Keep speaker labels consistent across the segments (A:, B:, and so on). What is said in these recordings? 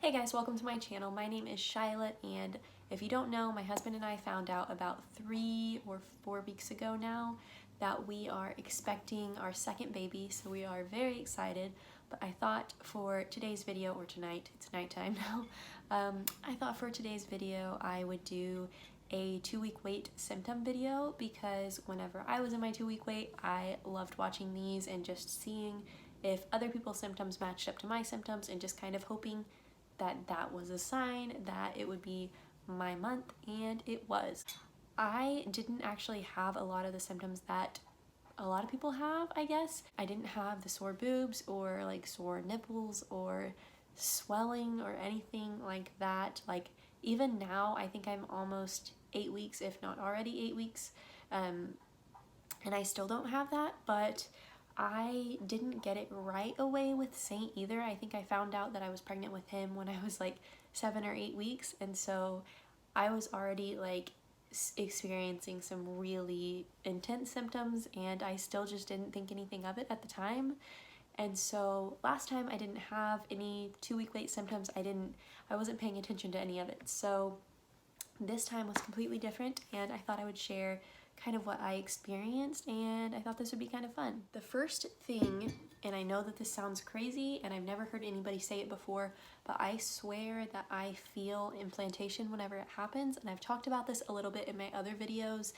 A: Hey guys, welcome to my channel. My name is Shyla, and if you don't know, my husband and I found out about 3 or 4 weeks ago now that we are expecting our second baby, so we are very excited. But I thought for today's video, or tonight, it's nighttime now, I thought for today's video I would do a 2-week wait symptom video, because whenever I was in my 2-week wait, I loved watching these and just seeing if other people's symptoms matched up to my symptoms and just kind of hoping that was a sign that it would be my month, and it was. I didn't actually have a lot of the symptoms that a lot of people have, I guess. I didn't have the sore boobs or like sore nipples or swelling or anything like that. Like even now, I think I'm almost 8 weeks, if not already 8 weeks, and I still don't have that, but I didn't get it right away with Saint either. I think I found out that I was pregnant with him when I was like 7 or 8 weeks, and so I was already like experiencing some really intense symptoms, and I still just didn't think anything of it at the time. And so last time I didn't have any 2-week wait symptoms. I wasn't paying attention to any of it. So this time was completely different, and I thought I would share kind of what I experienced, and I thought this would be kind of fun. The first thing, and I know that this sounds crazy and I've never heard anybody say it before, but I swear that I feel implantation whenever it happens, and I've talked about this a little bit in my other videos,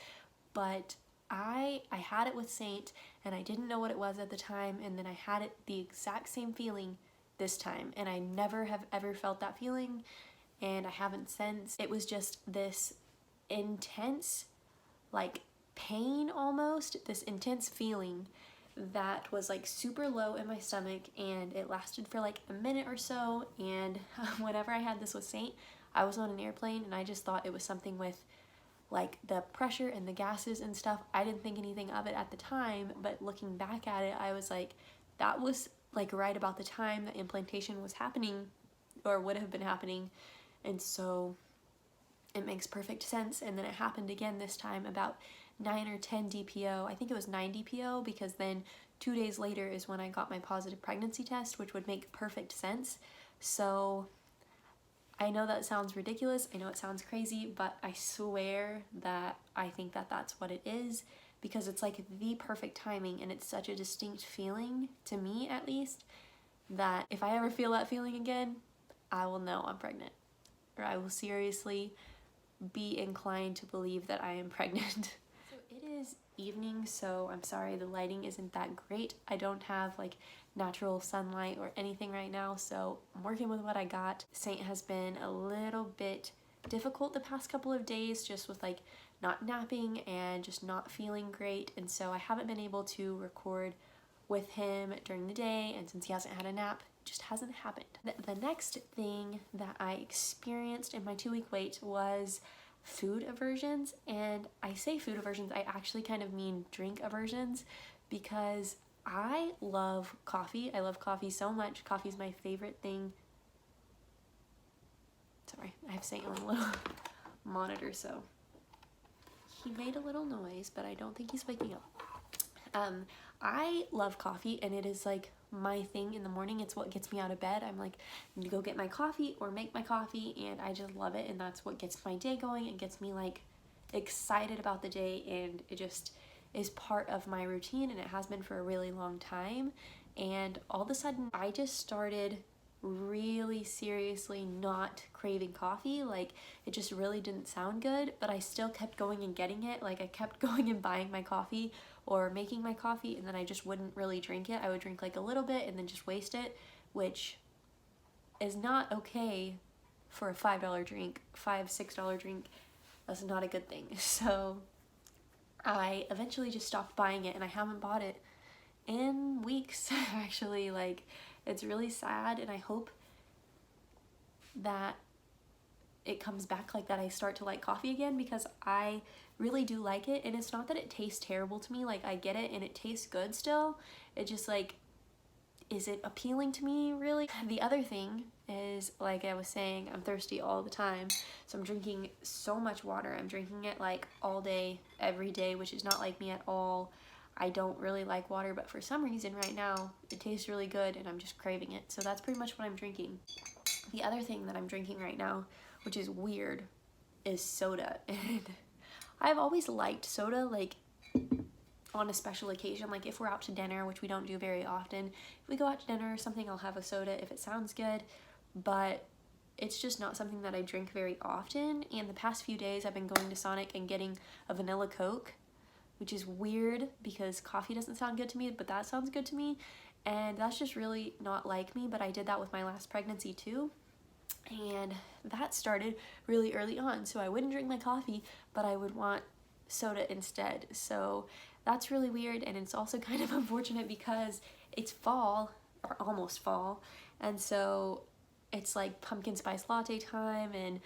A: but I had it with Saint and I didn't know what it was at the time, and then I had it the exact same feeling this time, and I never have ever felt that feeling, and I haven't since. It was just this intense like pain, almost this intense feeling that was like super low in my stomach, and it lasted for like a minute or so. And whenever I had this with Saint, I was on an airplane and I just thought it was something with like the pressure and the gases and stuff. I didn't think anything of it at the time, but looking back at it, I was like, that was like right about the time that implantation was happening or would have been happening. And so it makes perfect sense. And then it happened again this time about 9 or 10 DPO. I think it was 9 DPO, because then 2 days later is when I got my positive pregnancy test, which would make perfect sense. So I know that sounds ridiculous, I know it sounds crazy, but I swear that I think that that's what it is, because it's like the perfect timing, and it's such a distinct feeling, to me at least, that if I ever feel that feeling again, I will know I'm pregnant, or I will seriously be inclined to believe that I am pregnant. So it is evening, so I'm sorry the lighting isn't that great. I don't have like natural sunlight or anything right now, so I'm working with what I got. Saint has been a little bit difficult the past couple of days, just with like not napping and just not feeling great, and so I haven't been able to record with him during the day, and since he hasn't had a nap, it just hasn't happened. The next thing that I experienced in my 2-week wait was food aversions, and I say food aversions, I actually kind of mean drink aversions, because I love coffee. I love coffee so much. Coffee is my favorite thing. Sorry, I have Saint on a little monitor, so he made a little noise, but I don't think he's waking up. I love coffee, and it is like my thing in the morning. It's what gets me out of bed. I'm like, I'm gonna go get my coffee or make my coffee, and I just love it, and that's what gets my day going. It gets me like excited about the day, and it just is part of my routine, and it has been for a really long time. And all of a sudden I just started really seriously not craving coffee. Like, it just really didn't sound good, but I still kept going and getting it. Like, I kept going and buying my coffee or making my coffee, and then I just wouldn't really drink it. I would drink like a little bit and then just waste it, which is not okay for a $5 drink, $6 drink. That's not a good thing. So I eventually just stopped buying it, and I haven't bought it in weeks actually. Like, it's really sad, and I hope that it comes back, like that I start to like coffee again, because I really do like it. And it's not that it tastes terrible to me. Like, I get it and it tastes good still. It just like, is it appealing to me really? The other thing is, like I was saying, I'm thirsty all the time, so I'm drinking so much water. I'm drinking it like all day, every day, which is not like me at all. I don't really like water, but for some reason right now it tastes really good and I'm just craving it. So that's pretty much what I'm drinking. The other thing that I'm drinking right now, which is weird, is soda. And I've always liked soda, like on a special occasion, like if we're out to dinner, which we don't do very often. If we go out to dinner or something, I'll have a soda if it sounds good, but it's just not something that I drink very often. And the past few days I've been going to Sonic and getting a vanilla Coke, which is weird because coffee doesn't sound good to me, but that sounds good to me. And that's just really not like me, but I did that with my last pregnancy too. And that started really early on. So I wouldn't drink my coffee, but I would want soda instead. So that's really weird, and it's also kind of unfortunate because it's fall, or almost fall, and so it's like pumpkin spice latte time and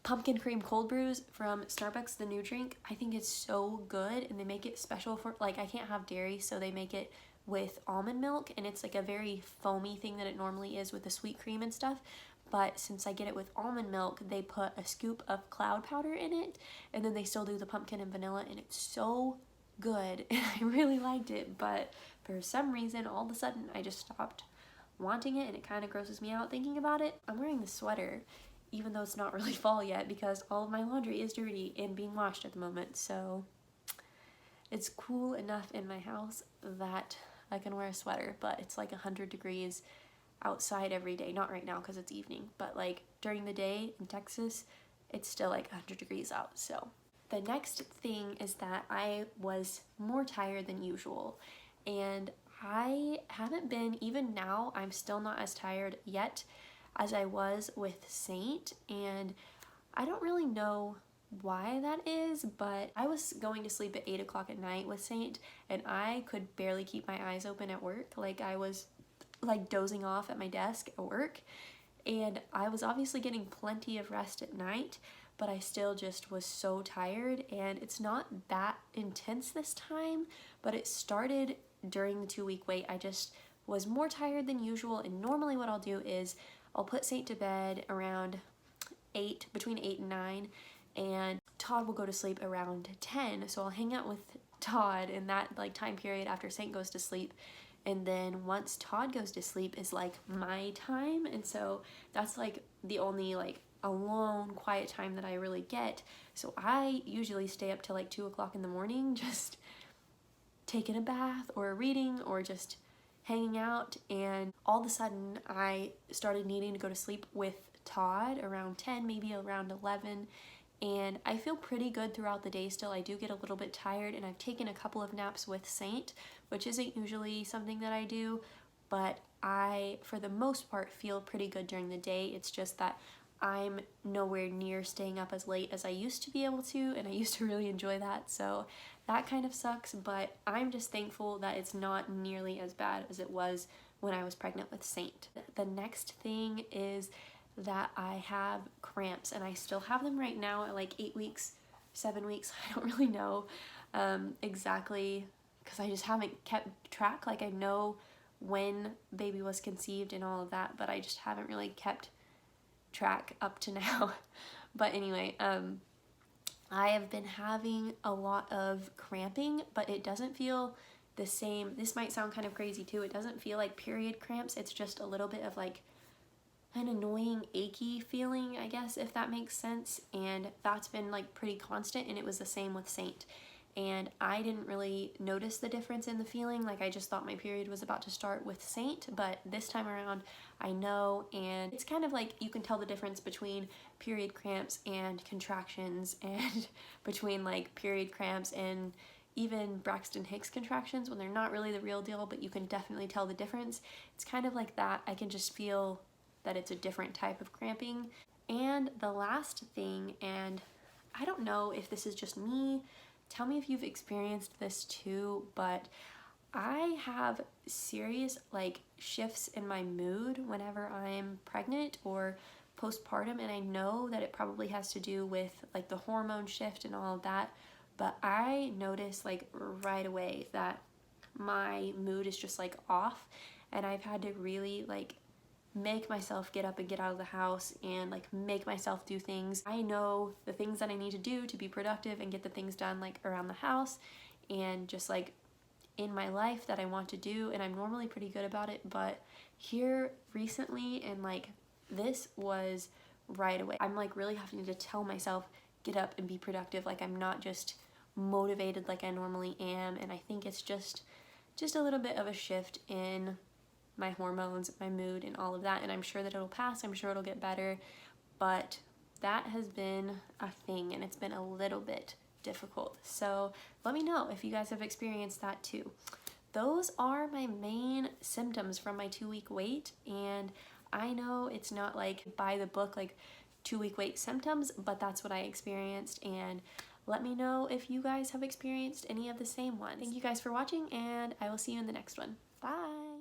A: pumpkin cream cold brews from Starbucks, the new drink. I think it's so good, and they make it special for, like, I can't have dairy, so they make it with almond milk, and it's like a very foamy thing that it normally is with the sweet cream and stuff. But since I get it with almond milk, they put a scoop of cloud powder in it, and then they still do the pumpkin and vanilla, and it's so good. And I really liked it, but for some reason, all of a sudden, I just stopped wanting it, and it kind of grosses me out thinking about it. I'm wearing this sweater, even though it's not really fall yet, because all of my laundry is dirty and being washed at the moment, so it's cool enough in my house that I can wear a sweater, but it's like 100 degrees outside every day. Not right now because it's evening, but like during the day in Texas, it's still like 100 degrees out. So the next thing is that I was more tired than usual, and I haven't been, even now, I'm still not as tired yet as I was with Saint, and I don't really know why that is, but I was going to sleep at 8 o'clock at night with Saint, and I could barely keep my eyes open at work. Like, I was like dozing off at my desk at work, and I was obviously getting plenty of rest at night, but I still just was so tired. And it's not that intense this time, but it started during the 2-week wait. I just was more tired than usual, and normally what I'll do is I'll put Saint to bed around 8, between 8 and 9, and Todd will go to sleep around 10, so I'll hang out with Todd in that like time period after Saint goes to sleep. And then once Todd goes to sleep is like my time, and so that's like the only like alone quiet time that I really get. So I usually stay up till like 2 o'clock in the morning, just taking a bath or reading or just hanging out. And all of a sudden I started needing to go to sleep with Todd around 10, maybe around 11, and I feel pretty good throughout the day still. I do get a little bit tired, and I've taken a couple of naps with Saint, which isn't usually something that I do, but I, for the most part, feel pretty good during the day. It's just that I'm nowhere near staying up as late as I used to be able to, and I used to really enjoy that, so that kind of sucks, but I'm just thankful that it's not nearly as bad as it was when I was pregnant with Saint. The next thing is that I have cramps, and I still have them right now at like 8 weeks, 7 weeks. I don't really know exactly, because I just haven't kept track. Like, I know when baby was conceived and all of that, but I just haven't really kept track up to now. But anyway, I have been having a lot of cramping, but it doesn't feel the same. This might sound kind of crazy too. It doesn't feel like period cramps. It's just a little bit of like an annoying achy feeling, I guess, if that makes sense. And that's been like pretty constant, and it was the same with Saint. And I didn't really notice the difference in the feeling. Like, I just thought my period was about to start with Saint, but this time around I know, and it's kind of like you can tell the difference between period cramps and contractions, and between like period cramps and even Braxton Hicks contractions when they're not really the real deal, but you can definitely tell the difference. It's kind of like that. I can just feel that it's a different type of cramping. And the last thing, and I don't know if this is just me, tell me if you've experienced this too, but I have serious like shifts in my mood whenever I'm pregnant or postpartum, and I know that it probably has to do with like the hormone shift and all of that, but I notice like right away that my mood is just like off, and I've had to really like make myself get up and get out of the house and like make myself do things. I know the things that I need to do to be productive and get the things done like around the house and just like in my life that I want to do, and I'm normally pretty good about it, but here recently, and like This was right away. I'm like really having to tell myself, get up and be productive. Like I'm not just motivated like I normally am. And I think it's just a little bit of a shift in my hormones, my mood, and all of that. And I'm sure that it'll pass. I'm sure it'll get better. But that has been a thing, and it's been a little bit difficult. So let me know if you guys have experienced that too. Those are my main symptoms from my 2-week wait, and I know it's not like by the book like 2-week wait symptoms, but that's what I experienced. And let me know if you guys have experienced any of the same ones. Thank you guys for watching, and I will see you in the next one. Bye!